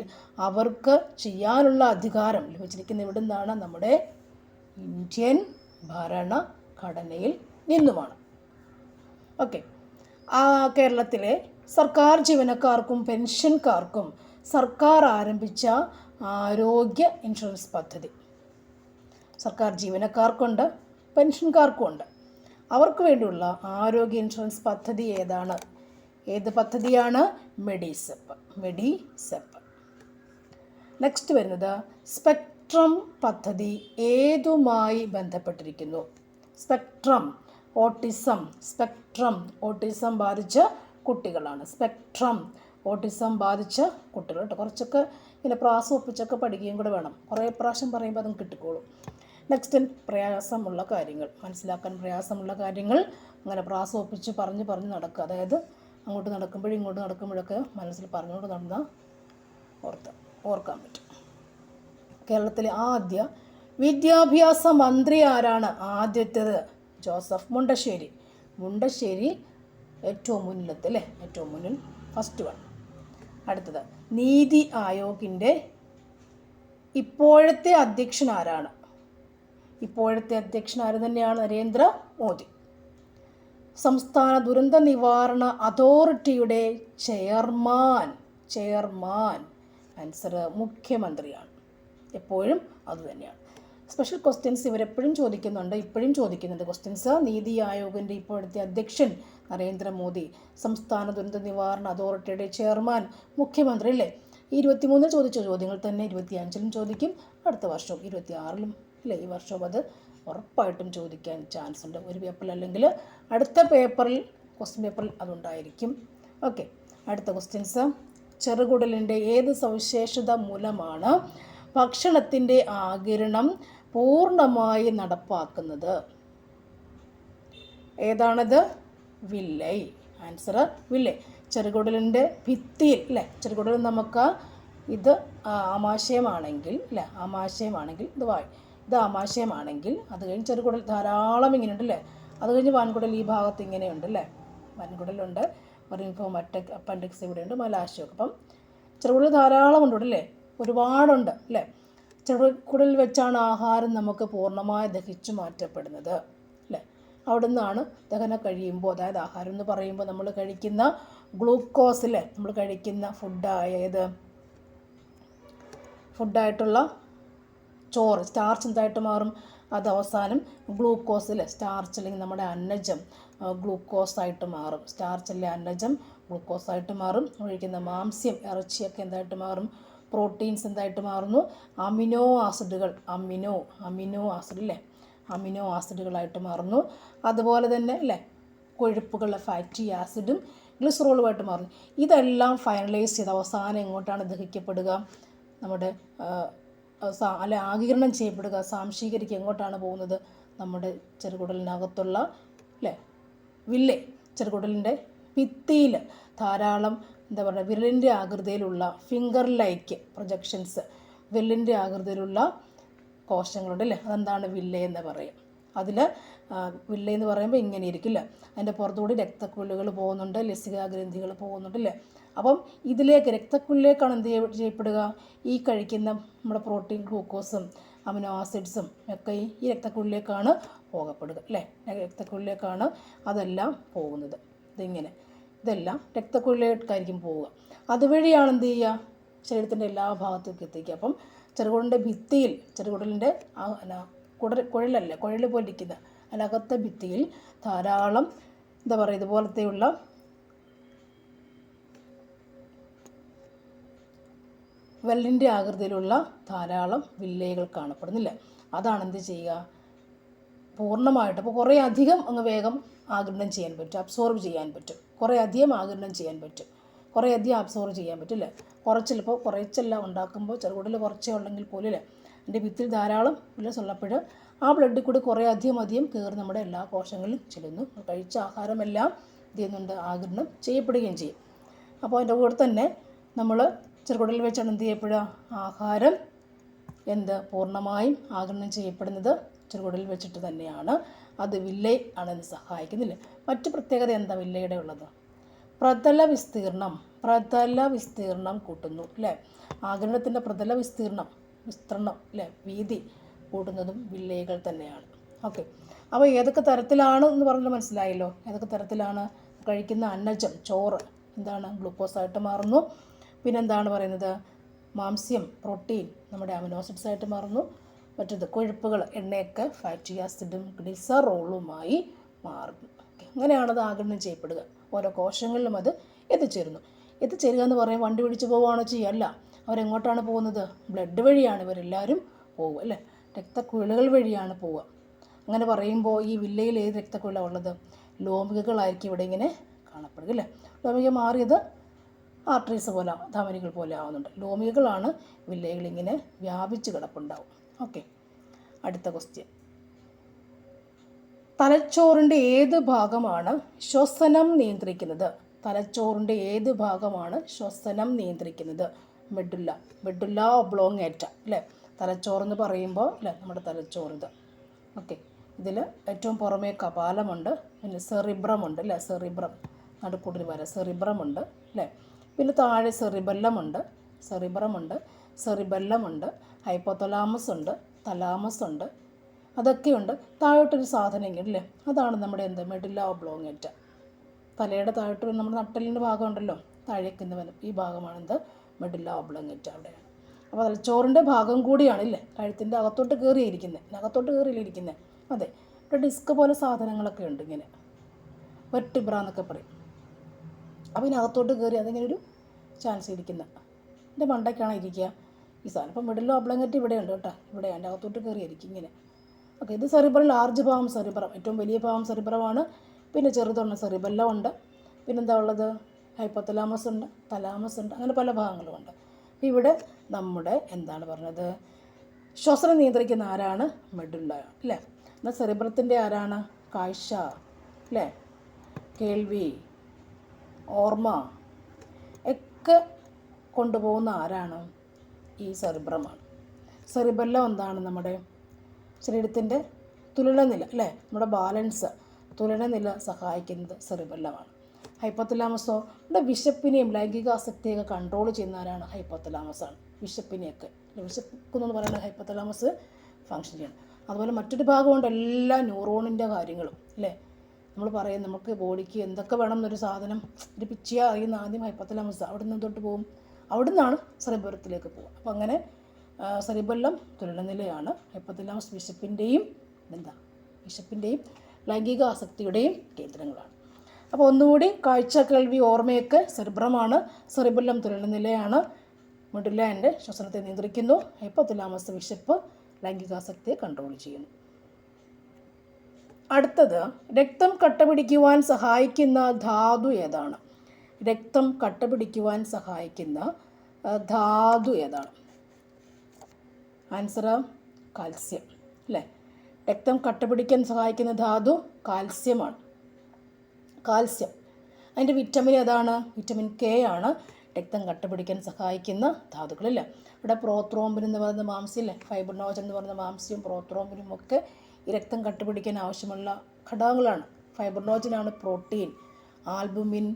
അവർക്ക് ചെയ്യാനുള്ള അധികാരം ലഭിച്ചിരിക്കുന്ന ഇവിടെ നിന്നാണ്? നമ്മുടെ ഇന്ത്യൻ ഭരണഘടനയിൽ നിന്നുമാണ്. ഓക്കെ. കേരളത്തിലെ സർക്കാർ ജീവനക്കാർക്കും പെൻഷൻകാർക്കും സർക്കാർ ആരംഭിച്ച ആരോഗ്യ ഇൻഷുറൻസ് പദ്ധതി. സർക്കാർ ജീവനക്കാർക്കുണ്ട്, പെൻഷൻകാർക്കുമുണ്ട്. അവർക്ക് വേണ്ടിയുള്ള ആരോഗ്യ ഇൻഷുറൻസ് പദ്ധതി ഏതാണ്? ഏത് പദ്ധതിയാണ്? മെഡിസെപ്പ്. നെക്സ്റ്റ് വരുന്നത്, സ്പെക്ട്രം പദ്ധതി ഏതുമായി ബന്ധപ്പെട്ടിരിക്കുന്നു? സ്പെക്ട്രം ഓട്ടിസം ബാധിച്ച കുട്ടികളാണ്. ഓട്ടിസം ബാധിച്ച കുട്ടികൾ കേട്ടോ. കുറച്ചൊക്കെ ഇങ്ങനെ പ്രാസം ഒപ്പിച്ചൊക്കെ പഠിക്കുകയും കൂടെ വേണം. കുറേ പ്രാവശ്യം പറയുമ്പോൾ അതും കിട്ടിക്കോളും. നെക്സ്റ്റ്, പ്രയാസമുള്ള കാര്യങ്ങൾ, മനസ്സിലാക്കാൻ പ്രയാസമുള്ള കാര്യങ്ങൾ അങ്ങനെ പ്രാസം ഒപ്പിച്ച് പറഞ്ഞ് നടക്കുക. അതായത് അങ്ങോട്ട് നടക്കുമ്പോഴും ഇങ്ങോട്ട് നടക്കുമ്പോഴൊക്കെ മനസ്സിൽ പറഞ്ഞുകൊണ്ട് നടന്നാൽ ഓർക്കാൻ പറ്റും. കേരളത്തിലെ ആദ്യ വിദ്യാഭ്യാസ മന്ത്രി ആരാണ്? ആദ്യത്തേത് ജോസഫ് മുണ്ടശ്ശേരി ഏറ്റവും മുന്നിലത്തെ അല്ലേ, ഏറ്റവും മുന്നിൽ, ഫസ്റ്റ് വൺ. അടുത്തത്, നീതി ആയോഗിൻ്റെ ഇപ്പോഴത്തെ അധ്യക്ഷൻ ആരാണ്? ഇപ്പോഴത്തെ അധ്യക്ഷൻ ആര് തന്നെയാണ്? നരേന്ദ്ര മോദി. സംസ്ഥാന ദുരന്ത നിവാരണ അതോറിറ്റിയുടെ ചെയർമാൻ ആൻസർ മുഖ്യമന്ത്രിയാണ്. എപ്പോഴും അതുതന്നെയാണ്. സ്പെഷ്യൽ ക്വസ്റ്റ്യൻസ് ഇവരെപ്പോഴും ചോദിക്കുന്നുണ്ട്, ഇപ്പോഴും ചോദിക്കുന്നുണ്ട് ക്വസ്റ്റ്യൻസ്. നീതി ആയോഗിൻ്റെ ഇപ്പോഴത്തെ അധ്യക്ഷൻ നരേന്ദ്രമോദി, സംസ്ഥാന ദുരന്ത നിവാരണ അതോറിറ്റിയുടെ ചെയർമാൻ, മുഖ്യമന്ത്രി അല്ലേ. ഈ 23 ചോദിച്ച ചോദ്യങ്ങൾ തന്നെ 25-ലും ചോദിക്കും, അടുത്ത വർഷവും 26-ലും അല്ലേ. ഈ വർഷവും അത് ഉറപ്പായിട്ടും ചോദിക്കാൻ ചാൻസ് ഉണ്ട്. ഒരു പേപ്പറിൽ അല്ലെങ്കിൽ അടുത്ത പേപ്പറിൽ, ക്വസ്റ്റ്യൻ പേപ്പറിൽ അതുണ്ടായിരിക്കും. ഓക്കെ, അടുത്ത ക്വസ്റ്റ്യൻസ്. ചെറുകുടലിൻ്റെ ഏത് സവിശേഷത മൂലമാണ് ഭക്ഷണത്തിൻ്റെ ആഗിരണം പൂർണ്ണമായി നടപ്പാക്കുന്നത്? ഏതാണത്? വില്ലൈ. Answer villi. ചെറുകുടലിൻ്റെ ഭിത്തിയിൽ അല്ലേ, ചെറുകുടൽ നമുക്ക് ഇത് ആമാശയമാണെങ്കിൽ അല്ലേ, ആമാശയമാണെങ്കിൽ ഇത് ആമാശയമാണെങ്കിൽ അത് കഴിഞ്ഞ് ചെറുകുടൽ ധാരാളം ഇങ്ങനെ ഉണ്ട് അല്ലേ. അത് കഴിഞ്ഞ് വൻകുടൽ ഈ ഭാഗത്ത് ഇങ്ങനെയുണ്ട് അല്ലേ, വൻകുടലുണ്ട്, റിംഫോമാറ്റിക് അപ്പൻഡിക്സ് ഇവിടെയുണ്ട്, മലാശയം. അപ്പം ചെറുകുടൽ ധാരാളം ഉണ്ട് അല്ലേ, ഒരുപാടുണ്ട് അല്ലേ. ചെറുകുടലിൽ വെച്ചാണ് ആഹാരം നമുക്ക് പൂർണ്ണമായി ദഹിച്ചു മാറ്റപ്പെടുന്നത് അല്ലേ. അവിടെ നിന്നാണ് ദഹനം കഴിയുമ്പോൾ, അതായത് ആഹാരം എന്ന് പറയുമ്പോൾ നമ്മൾ കഴിക്കുന്ന ഗ്ലൂക്കോസ് അല്ലേ, നമ്മൾ കഴിക്കുന്ന ഫുഡായിട്ടുള്ള ചോറ്, സ്റ്റാർച്ച് എന്തായിട്ട് മാറും? അത് അവസാനം ഗ്ലൂക്കോസ് അല്ലേ, സ്റ്റാർച്ച് അല്ലെങ്കിൽ നമ്മുടെ അന്നജം ഗ്ലൂക്കോസായിട്ട് മാറും. സ്റ്റാർച്ചല്ലേ അന്നജം ഗ്ലൂക്കോസായിട്ട് മാറും. കഴിക്കുന്ന മാംസ്യം, ഇറച്ചിയൊക്കെ എന്തായിട്ട് മാറും? പ്രോട്ടീൻസ് എന്തായിട്ട് മാറുന്നു? അമിനോ ആസിഡുകൾ, അമിനോ ആസിഡ് അല്ലേ, അമിനോ ആസിഡുകളായിട്ട് മാറുന്നു. അതുപോലെ തന്നെ അല്ലേ കൊഴുപ്പുകൾ, ഫാറ്റി ആസിഡും ഗ്ലിസറോളുമായിട്ട് മാറുന്നു. ഇതെല്ലാം ഫൈനലൈസ് ചെയ്ത് അവസാനം എങ്ങോട്ടാണ് ദഹിക്കപ്പെടുക? നമ്മുടെ അല്ലെ ആഗിരണം ചെയ്യപ്പെടുക, സാംശീകരിക്കുക എങ്ങോട്ടാണ് പോകുന്നത്? നമ്മുടെ ചെറുകുടലിനകത്തുള്ള അല്ലേ വില്ലെ, ചെറുകുടലിൻ്റെ ഭിത്തിയിൽ ധാരാളം എന്താ പറയുക, വിരലിൻ്റെ ആകൃതിയിലുള്ള ഫിംഗർ ലൈക്ക് പ്രൊജക്ഷൻസ്, വിരലിൻ്റെ ആകൃതിയിലുള്ള കോശങ്ങളുണ്ട് അല്ലേ, അതെന്താണ് വില്ലെ എന്ന് പറയും. അതിൽ വില്ലെ എന്ന് പറയുമ്പോൾ ഇങ്ങനെ ഇരിക്കില്ല, അതിൻ്റെ പുറത്തുകൂടി രക്തക്കുഴലുകൾ പോകുന്നുണ്ട്, ലസികാഗ്രന്ഥികൾ പോകുന്നുണ്ട് അല്ലേ. അപ്പം ഇതിലേക്ക് രക്തക്കുഴലിലേക്കാണ് എന്ത് ചെയ്യപ്പെടുക? ഈ കഴിക്കുന്ന നമ്മുടെ പ്രോട്ടീൻ, ഗ്ലൂക്കോസും അമിനോ ആസിഡ്സും ഒക്കെ ഈ രക്തക്കുഴലിലേക്കാണ് പോകപ്പെടുക അല്ലേ, രക്തക്കുഴലിലേക്കാണ് അതെല്ലാം പോകുന്നത്. ഇതെല്ലാം രക്തക്കുഴലിലേക്കായിരിക്കും പോവുക. അതുവഴിയാണ് എന്ത് ചെയ്യുക? ശരീരത്തിൻ്റെ എല്ലാ ഭാഗത്തേക്കും എത്തിക്കുക. അപ്പം ചെറുകുടലിൻ്റെ ഭിത്തിയിൽ, ചെറുകുടലിൻ്റെ കുഴൽ പോലെ ഇരിക്കുന്ന അതിനകത്തെ ഭിത്തിയിൽ ധാരാളം എന്താ പറയുക, ഇതുപോലത്തെയുള്ള വെള്ളിൻ്റെ ആകൃതിയിലുള്ള ധാരാളം വില്ലകൾ കാണപ്പെടുന്നില്ല. അതാണ് എന്ത് ചെയ്യുക? പൂർണ്ണമായിട്ട് അപ്പോൾ കുറേ അധികം അങ്ങ് വേഗം ആഗിരണം ചെയ്യാൻ പറ്റും, അബ്സോർബ് ചെയ്യാൻ പറ്റും, കുറേ അധികം ആഗിരണം ചെയ്യാൻ പറ്റും, കുറേ അധികം അബ്സോർബ് ചെയ്യാൻ പറ്റില്ല. കുറച്ചിലിപ്പോൾ കുറച്ചെല്ലാം ഉണ്ടാക്കുമ്പോൾ ചെറുകുടൽ കുറച്ചേ ഉണ്ടെങ്കിൽ പോലും അല്ലേ, എൻ്റെ ഭിത്തിയിൽ ധാരാളം വില്ലസ് ഉള്ളപ്പോൾ ആ ബ്ലഡിൽ കൂടി കുറേ അധികം കയറി നമ്മുടെ എല്ലാ കോശങ്ങളിലും ചെല്ലുന്നു. കഴിച്ച ആഹാരമെല്ലാം ഇത് ചെയ്യുന്നുണ്ട്, ആഗിരണം ചെയ്യപ്പെടുകയും ചെയ്യും. അപ്പോൾ അതിൻ്റെ കൂടെ തന്നെ നമ്മൾ ചെറുകുടലിൽ വെച്ചാണ് എന്ത് ചെയ്യപ്പെടുക? ആഹാരം പൂർണ്ണമായും ആഗിരണം ചെയ്യപ്പെടുന്നത് ചെറുകുടലിൽ വെച്ചിട്ട് തന്നെയാണ്. അത് വില്ലെ ആണെന്ന് സഹായിക്കുന്നില്ല. മറ്റു പ്രത്യേകത എന്താ വില്ലയുടെ ഉള്ളത്? പ്രതല വിസ്തീർണം കൂട്ടുന്നു അല്ലേ. ആഗിരണത്തിൻ്റെ പ്രതല വിസ്തീർണം അല്ലേ, വീതി കൂട്ടുന്നതും വില്ലകൾ തന്നെയാണ്. ഓക്കെ, അപ്പോൾ ഏതൊക്കെ തരത്തിലാണ് എന്ന് പറഞ്ഞാൽ മനസ്സിലായല്ലോ. ഏതൊക്കെ തരത്തിലാണ്? കഴിക്കുന്ന അന്നജം, ചോറ് എന്താണ്? ഗ്ലൂക്കോസായിട്ട് മാറുന്നു. പിന്നെന്താണ് പറയുന്നത്? മാംസ്യം, പ്രോട്ടീൻ നമ്മുടെ അമിനോ ആസിഡ്സ് ആയിട്ട് മാറുന്നു. മറ്റത് കൊഴുപ്പുകൾ, എണ്ണയൊക്കെ ഫാറ്റി ആസിഡും ഗ്ലിസറോളുമായി മാറുന്നു. അങ്ങനെയാണത് ആഗിരണം ചെയ്യപ്പെടുക. ഓരോ കോശങ്ങളിലും അത് എത്തിച്ചേരുക എന്ന് പറയാൻ വണ്ടി പിടിച്ച് പോവുകയാണോ ചെയ്യുക? അല്ല, അവരെങ്ങോട്ടാണ് പോകുന്നത്? ബ്ലഡ് വഴിയാണ് ഇവരെല്ലാവരും പോവുക അല്ലേ, രക്തക്കുഴലുകൾ വഴിയാണ് പോവുക. അങ്ങനെ പറയുമ്പോൾ ഈ വില്ലയിൽ ഏത് രക്തക്കുഴലാണ് ഉള്ളത്? ലോമികകളായിരിക്കും ഇവിടെ ഇങ്ങനെ കാണപ്പെടുക അല്ലേ. ലോമിക മാറിയത് ആർട്ടറീസ് പോലെ, ധമനികൾ പോലെ ആവുന്നുണ്ട്. ലോമികകളാണ് വില്ലകളിങ്ങനെ വ്യാപിച്ച് കിടപ്പുണ്ടാവും. ഓക്കെ, അടുത്ത ക്വസ്റ്റ്യൻ. തലച്ചോറിൻ്റെ ഏത് ഭാഗമാണ് ശ്വസനം നിയന്ത്രിക്കുന്നത്? തലച്ചോറിൻ്റെ ഏത് ഭാഗമാണ് ശ്വസനം നിയന്ത്രിക്കുന്നത്? മെഡുല്ല ഒബ്ലോങ്ങേറ്റ അല്ലേ, തലച്ചോറെന്ന് പറയുമ്പോൾ അല്ലേ നമ്മുടെ തലച്ചോറിത്. ഓക്കെ, ഇതിൽ ഏറ്റവും പുറമേ കപാലമുണ്ട്, പിന്നെ സെറിബ്രമുണ്ട് അല്ലേ, നടുക്കൂടിന് വരെ സെറിബ്രമുണ്ട് അല്ലേ. പിന്നെ താഴെ സെറിബെല്ലമുണ്ട്, ഹൈപ്പോതലാമസ് ഉണ്ട്, തലാമസ് ഉണ്ട്, അതൊക്കെയുണ്ട്. താഴോട്ടൊരു സാധനം ഇങ്ങനെ അല്ലേ, അതാണ് നമ്മുടെ മെഡുല്ല ഒബ്ലോങ്ങേറ്റ. തലയുടെ താഴോട്ട് നമ്മുടെ നട്ടലിൻ്റെ ഭാഗം ഉണ്ടല്ലോ, താഴേക്ക് ഈ ഭാഗമാണ് മെഡുല്ല ഒബ്ലോങ്ങേറ്റ. അവിടെയാണ്. അപ്പോൾ തലച്ചോറിൻ്റെ ഭാഗം കൂടിയാണ് ഇല്ലേ, കഴുത്തിൻ്റെ അകത്തോട്ട് കയറിയിരിക്കുന്നത്, അകത്തോട്ട് കയറിയിലിരിക്കുന്നത്. അതെ, ഇവിടെ ഡിസ്ക് പോലെ സാധനങ്ങളൊക്കെ ഉണ്ട് ഇങ്ങനെ, വെർട്ടിബ്ര എന്നൊക്കെ പറയും. അപ്പോൾ ഇതിനകത്തോട്ട് കയറി അതിങ്ങനെ ഒരു ചാൻസ് ഇരിക്കുന്നത്, എൻ്റെ മണ്ടയ്ക്കാണ് ഇരിക്കുക ഈ സാധനം. അപ്പോൾ മിഡിലോ ഒബ്ലങ്കറ്റ് ഇവിടെ ഉണ്ട് കേട്ടോ, ഇവിടെ എൻ്റെ അകത്തോട്ട് കയറിയിരിക്കും ഇങ്ങനെ. ഓക്കെ, ഇത് സെറിബ്രം, ലാർജ് ഭാഗം സെറിബ്രം, ഏറ്റവും വലിയ ഭാഗം സെറിബ്രമാണ്. പിന്നെ ചെറുതൊന്ന് സെറിബെല്ലം ഉണ്ട്. പിന്നെന്താ ഉള്ളത്, ഹൈപ്പോതലാമസ് ഉണ്ട്, തലാമസ് ഉണ്ട്, അങ്ങനെ പല ഭാഗങ്ങളുമുണ്ട്. ഇവിടെ നമ്മുടെ എന്താണ് പറഞ്ഞത്, ശ്വസനം നിയന്ത്രിക്കുന്ന ആരാണ്, മെഡുല്ല അല്ലേ. എന്നാൽ സെറിബ്രത്തിൻ്റെ ആരാണ്, കാഴ്ച അല്ലേ, കേൾവി, ഓർമ്മ ഒക്കെ കൊണ്ടുപോകുന്ന ആരാണ്, ഈ സെറിബ്രമാണ്. സെറിബെല്ലം എന്താണ്, നമ്മുടെ ശരീരത്തിൻ്റെ തുലനനില അല്ലേ, നമ്മുടെ ബാലൻസ്, തുലനനില സഹായിക്കുന്നത് സെറിബെല്ലമാണ്. ഹൈപ്പോതലാമസോ ഇവിടെ വിശപ്പിനെയും ലൈംഗികാസക്തിയൊക്കെ കൺട്രോൾ ചെയ്യുന്ന ആരാണ്, ഹൈപ്പോതലാമസാണ്. വിശപ്പിനെയൊക്കെ, വിശപ്പിക്കുന്നെന്ന് പറയുന്നത് ഹൈപ്പോതലാമസ് ഫങ്ഷൻ ചെയ്യണം. അതുപോലെ മറ്റൊരു ഭാഗമുണ്ട് എല്ലാ ന്യൂറോണിൻ്റെ കാര്യങ്ങളും അല്ലേ. നമ്മൾ പറയും നമുക്ക് ബോഡിക്ക് എന്തൊക്കെ വേണം എന്നൊരു സാധനം ഒരു പിച്ചിയ അറിയുന്ന ആദ്യം ഹൈപ്പോതലാമസ്, അവിടെ നിന്ന് തൊട്ട് പോകും, അവിടെ നിന്നാണ് സെറിബെല്ലത്തിലേക്ക് പോകുക. അപ്പോൾ അങ്ങനെ സെറിബെല്ലം തുലനനിലയാണ്, ഹൈപ്പോതലാമസ് വിശപ്പിൻ്റെയും ലൈംഗിക ആസക്തിയുടെയും കേന്ദ്രങ്ങളാണ്. അപ്പോൾ ഒന്നുകൂടി, കാഴ്ച, കേൾവി, ഓർമ്മയൊക്കെ സെറിബ്രമാണ്, സെറിബെല്ലം തുലനനിലയാണ്, മെഡുല്ല എൻ്റെ ശ്വസനത്തെ നിയന്ത്രിക്കുന്നു, ഹൈപ്പോതലാമസ് വിശപ്പ്, ലൈംഗികാസക്തിയെ കൺട്രോൾ ചെയ്യുന്നു. അടുത്തത്, രക്തം കട്ടപിടിക്കുവാൻ സഹായിക്കുന്ന ധാതു ഏതാണ്? രക്തം കട്ടപിടിക്കുവാൻ സഹായിക്കുന്ന ധാതു ഏതാണ്? ആൻസർ കാൽസ്യം അല്ലേ. രക്തം കട്ടപിടിക്കാൻ സഹായിക്കുന്ന ധാതു കാൽസ്യമാണ്. കാൽസ്യം, അതിൻ്റെ വിറ്റമിൻ ഏതാണ്? വിറ്റമിൻ കെ ആണ് രക്തം കട്ടപിടിക്കാൻ സഹായിക്കുന്ന ധാതുക്കളില്ല. ഇവിടെ പ്രോത്രോംബിൻ എന്ന് പറയുന്ന മാംസ്യമില്ലേ, ഫൈബ്രിനോജൻ എന്ന് പറയുന്ന മാംസ്യവും പ്രോത്രോംബിനും ഒക്കെ ഈ രക്തം കട്ടപിടിക്കാൻ ആവശ്യമുള്ള ഘടകങ്ങളാണ്. ഫൈബ്രിനോജനാണ് പ്രോട്ടീൻ, ആൽബുമിൻ,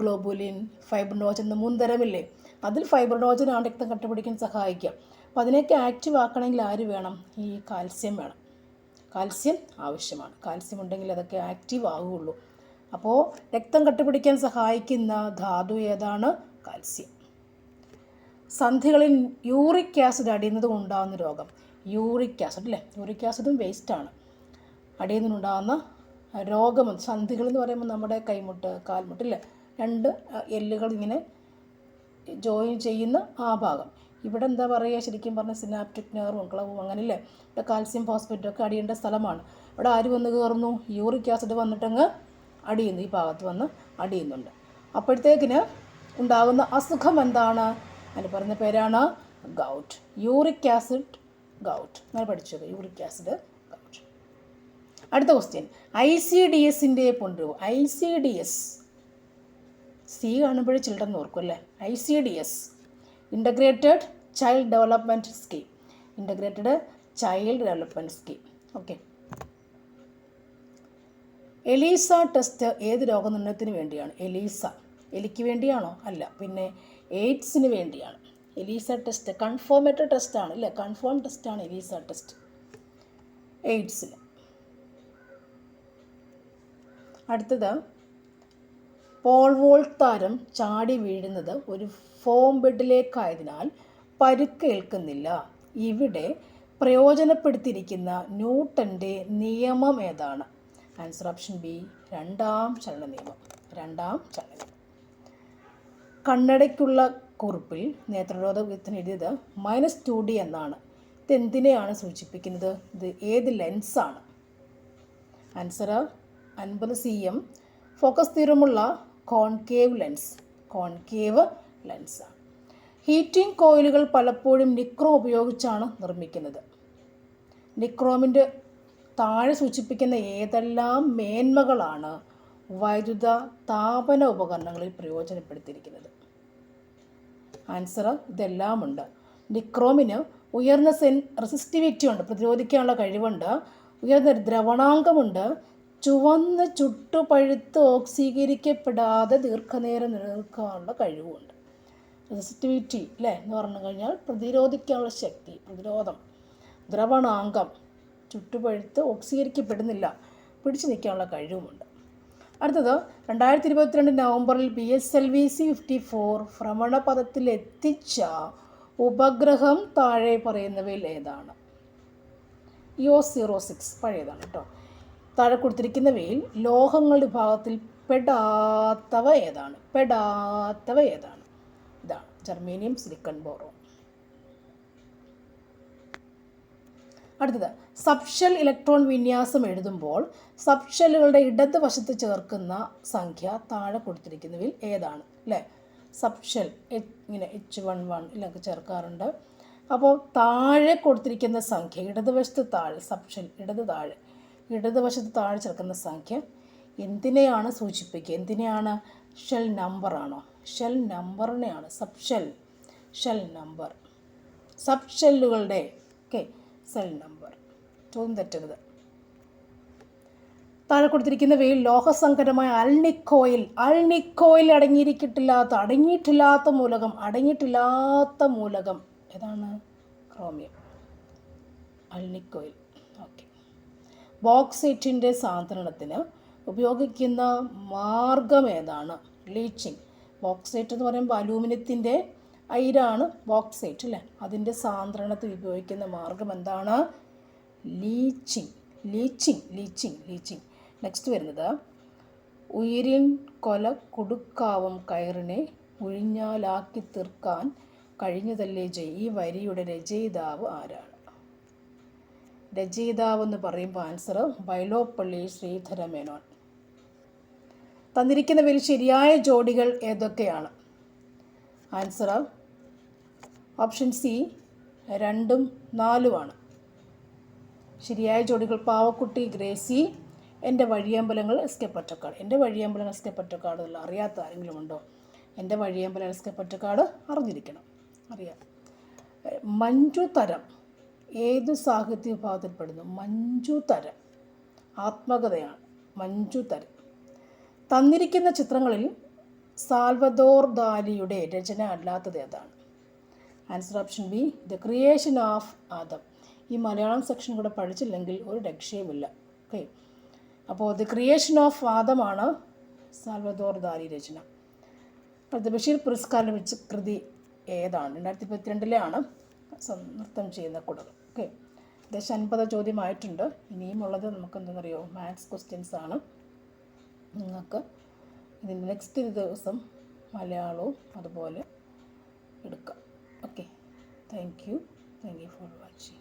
ഗ്ലോബുലിൻ, ഫൈബ്രിനോജൻ എന്ന് 3 തരമില്ലേ, അതിൽ ഫൈബ്രിനോജനാണ് രക്തം കട്ടപിടിക്കാൻ സഹായിക്കുക. അപ്പോൾ അതിനെയൊക്കെ ആക്റ്റീവ് ആക്കണമെങ്കിൽ ആര് വേണം? ഈ കാൽസ്യം വേണം. കാൽസ്യം ആവശ്യമാണ്. കാൽസ്യം ഉണ്ടെങ്കിൽ അതൊക്കെ ആക്റ്റീവ് ആവുകയുള്ളൂ. അപ്പോൾ രക്തം കട്ടപിടിക്കാൻ സഹായിക്കുന്ന ധാതു ഏതാണ്? കാൽസ്യം. സന്ധികളിൽ യൂറിക് ആസിഡ് അടിയുന്നത് ഉണ്ടാകുന്ന രോഗം. യൂറിക് ആസിഡ് അല്ലേ, യൂറിക് ആസിഡും വേസ്റ്റാണ്. അടിയുന്നതിനുണ്ടാകുന്ന രോഗം, സന്ധികൾ എന്ന് പറയുമ്പോൾ നമ്മുടെ കൈമുട്ട്, കാൽമുട്ട് അല്ലേ, 2 എല്ലുകൾ ഇങ്ങനെ ജോയിൻ ചെയ്യുന്ന ആ ഭാഗം. ഇവിടെ എന്താ പറയുക, ശരിക്കും പറഞ്ഞാൽ സിനാപ്റ്റിക് നെർവും ക്ലവും അങ്ങനെയല്ലേ. ഇവിടെ കാൽസ്യം ഫോസ്ഫേറ്റൊക്കെ അടിയേണ്ട സ്ഥലമാണ്. ഇവിടെ ആര് വന്ന് കയറുന്നു? യൂറിക് ആസിഡ് വന്നിട്ടങ്ങ് അടിയുന്നു, ഈ ഭാഗത്ത് വന്ന് അടിയുന്നുണ്ട്. അപ്പോഴത്തേക്കിന് ഉണ്ടാകുന്ന അസുഖം എന്താണ്? അതിന് പറഞ്ഞ പേരാണ് ഗൗട്ട്. യൂറിക് ആസിഡ് ഗൗട്ട്, അങ്ങനെ പഠിച്ചത്, യൂറിക് ആസിഡ് ഗൗട്ട്. അടുത്ത ക്വസ്റ്റ്യൻ, ICDSൻ്റെ കൊണ്ടുപോകും. ICDS, സി കാണുമ്പോഴേ ചിൽഡ്രൻ ഓർക്കും അല്ലേ. ICDS, integrated child development scheme. Integrated child development scheme. Okay. ELISA test ഏത് രോഗനിർണയത്തിന് വേണ്ടിയാണ്? എലീസ എലിക്ക് വേണ്ടിയാണോ? അല്ല, പിന്നെ എയ്ഡ്സിന് വേണ്ടിയാണ്. എലീസ ടെസ്റ്റ് കൺഫോമേറ്ററി ടെസ്റ്റാണ് അല്ലേ, കൺഫേം ടെസ്റ്റാണ് എലീസ ടെസ്റ്റ് എയ്ഡ്സിന്. അടുത്തത്, പോൾ വോൾട്ട് താരം ചാടി വീഴുന്നത് ഒരു ഫോം ബെഡിലേക്കായതിനാൽ പരുക്കേൽക്കുന്നില്ല. ഇവിടെ പ്രയോജനപ്പെടുത്തിയിരിക്കുന്ന ന്യൂട്ടൻ്റെ നിയമം ഏതാണ്? ആൻസർ ഓപ്ഷൻ ബി, രണ്ടാം ചലന നിയമം. കണ്ണടയ്ക്കുള്ള കുറിപ്പിൽ നേത്രരോധത്തിന് എഴുതിയത് -2D എന്നാണ്. ഇതെന്തിനെയാണ് സൂചിപ്പിക്കുന്നത്? ഇത് ഏത് ലെൻസാണ്? ആൻസർ 50 cm ഫോക്കസ് തീരമുള്ള കോൺകേവ് ലെൻസാണ്. ഹീറ്റിംഗ് കോയിലുകൾ പലപ്പോഴും നിക്രോം ഉപയോഗിച്ചാണ് നിർമ്മിക്കുന്നത്. നിക്രോമിൻ്റെ താഴെ സൂചിപ്പിക്കുന്ന ഏതെല്ലാം മേന്മകളാണ് വൈദ്യുത താപന ഉപകരണങ്ങളിൽ പ്രയോജനപ്പെടുത്തിയിരിക്കുന്നത്? ആൻസർ ഇതെല്ലാമുണ്ട്. നിക്രോമിന് ഉയർന്ന റെസിസ്റ്റിവിറ്റി ഉണ്ട്, പ്രതിരോധിക്കാനുള്ള കഴിവുണ്ട്, ഉയർന്ന ദ്രവണാങ്കമുണ്ട്, ചുവന്ന് ചുട്ടുപഴുത്ത് ഓക്സീകരിക്കപ്പെടാതെ ദീർഘനേരം നിലനിൽക്കാനുള്ള കഴിവുമുണ്ട്. റെസിസ്റ്റിവിറ്റി അല്ലേ എന്ന് പറഞ്ഞു കഴിഞ്ഞാൽ പ്രതിരോധിക്കാനുള്ള ശക്തി, പ്രതിരോധം, ദ്രവണാങ്കം, ചുട്ടുപഴുത്ത് ഓക്സീകരിക്കപ്പെടുന്നില്ല, പിടിച്ചു നിൽക്കാനുള്ള കഴിവുമുണ്ട്. അടുത്തത്, 2022 നവംബറിൽ PSLV C-54 ഭ്രമണപഥത്തിൽ എത്തിച്ച ഉപഗ്രഹം താഴെ പറയുന്നവയിൽ ഏതാണ്? EO-06 പഴയതാണ് കേട്ടോ. താഴെ കൊടുത്തിരിക്കുന്നവയിൽ ലോഹങ്ങളുടെ വിഭാഗത്തിൽ പെടാത്തവ ഏതാണ്? ഇതാണ് ജർമേനിയം, സിലിക്കൺ, ബോറോൺ. അടുത്തത്, സബ്ഷെൽ ഇലക്ട്രോൺ വിന്യാസം എഴുതുമ്പോൾ സബ്ഷെല്ലുകളുടെ ഇടതുവശത്ത് ചേർക്കുന്ന സംഖ്യ താഴെ കൊടുത്തിരിക്കുന്നവയിൽ ഏതാണ്? അല്ലേ, സബ്ഷെൽ ഇങ്ങനെ H11 ഇതിലൊക്കെ ചേർക്കാറുണ്ട്. അപ്പോൾ താഴെ കൊടുത്തിരിക്കുന്ന സംഖ്യ ഇടതുവശത്ത് താഴെ, സബ്ഷെൽ ഇടതുവശത്ത് താഴെ ചേർക്കുന്ന സംഖ്യ എന്തിനെയാണ് സൂചിപ്പിക്കുക? എന്തിനെയാണ്? ഷെൽ നമ്പറാണോ? ഷെൽ നമ്പറിനെയാണ് ഷെൽ നമ്പർ, സബ്ഷെല്ലുകളുടെ സെൽ നമ്പർ. ചോദ്യം തെറ്റരുത്. താഴെ കൊടുത്തിരിക്കുന്നവയിൽ ലോഹസങ്കരമായ അൾനിക്കോയിൽ അടങ്ങിയിട്ടില്ലാത്ത മൂലകം ഏതാണ്? ക്രോമിയം, അൾനിക്കോയിൽ. ഓക്കെ. ബോക്സൈറ്റിൻ്റെ സാന്ദ്രണത്തിന് ഉപയോഗിക്കുന്ന മാർഗം ഏതാണ്? ലീച്ചിങ്. ബോക്സൈറ്റ് എന്ന് പറയുമ്പോൾ അലൂമിനിയത്തിൻ്റെ അയിരാണ് ബോക്സൈറ്റ് അല്ലേ. അതിൻ്റെ സാന്ദ്രണത്തിൽ ഉപയോഗിക്കുന്ന മാർഗം എന്താണ്? ലീച്ചിങ്. നെക്സ്റ്റ് വരുന്നത്, ഉയിരിൻ കൊല കൊടുക്കാവും കയറിനെ ഉഴിഞ്ഞാലാക്കി തീർക്കാൻ കഴിഞ്ഞതല്ലേ ജയ്. ഈ വരിയുടെ രചയിതാവ് ആരാണ്? രചയിതാവ് എന്ന് പറയുമ്പോൾ ആൻസർ വൈലോപ്പള്ളി ശ്രീധരമേനോൻ. തന്നിരിക്കുന്നവയിൽ ശരിയായ ജോഡികൾ ഏതൊക്കെയാണ്? ആൻസർ ഓപ്ഷൻ സി 2ഉം 4ഉമാണ്. ശരിയായ ജോഡികൾ പാവക്കുട്ടി ഗ്രേസി, എൻ്റെ വഴിയമ്പലങ്ങൾ എസ് കെ പൊറ്റക്കാട്. എൻ്റെ വഴിയമ്പലങ്ങൾ എസ് കെ പൊറ്റക്കാട് എന്നുള്ള അറിയാത്ത ആരെങ്കിലും ഉണ്ടോ? എൻ്റെ വഴിയമ്പലങ്ങൾ എസ് കെ പൊറ്റക്കാട് അറിഞ്ഞിരിക്കണം, അറിയാം. മഞ്ജു തരം ഏത് സാഹിത്യ വിഭാഗത്തിൽപ്പെടുന്നു? മഞ്ജു തരം ആത്മകഥയാണ്. മഞ്ജു തരം. തന്നിരിക്കുന്ന ചിത്രങ്ങളിൽ സാൽവദോർ ദാലിയുടെ രചന അല്ലാത്തത് ഏതാണ്? Answer option B the creation of Adam. ഈ മലയാളം സെക്ഷൻ കൂടെ പഠിച്ചില്ലെങ്കിൽ ഒരു രക്ഷയുമില്ല. ഓക്കെ. അപ്പോൾ ദ ക്രിയേഷൻ ഓഫ് ആദമാണ് സാൽവദോർ ദാലി രചന. അടുത്ത ബഷീർ പുരസ്കാരം ലഭിച്ച കൃതി ഏതാണ്? 2022 നൃത്തം ചെയ്യുന്ന കുടകൾ. ഓക്കെ. ഏകദേശം 50 ചോദ്യമായിട്ടുണ്ട്. ഇനിയും ഉള്ളത് നമുക്ക് എന്താണെന്നറിയോ? മാത്സ് ക്വസ്റ്റ്യൻസ് ആണ്. നിങ്ങൾക്ക് ഇതിൻ്റെ നെക്സ്റ്റ് ദിവസം മലയാളവും അതുപോലെ എടുക്കാം. Okay. Thank you for watching.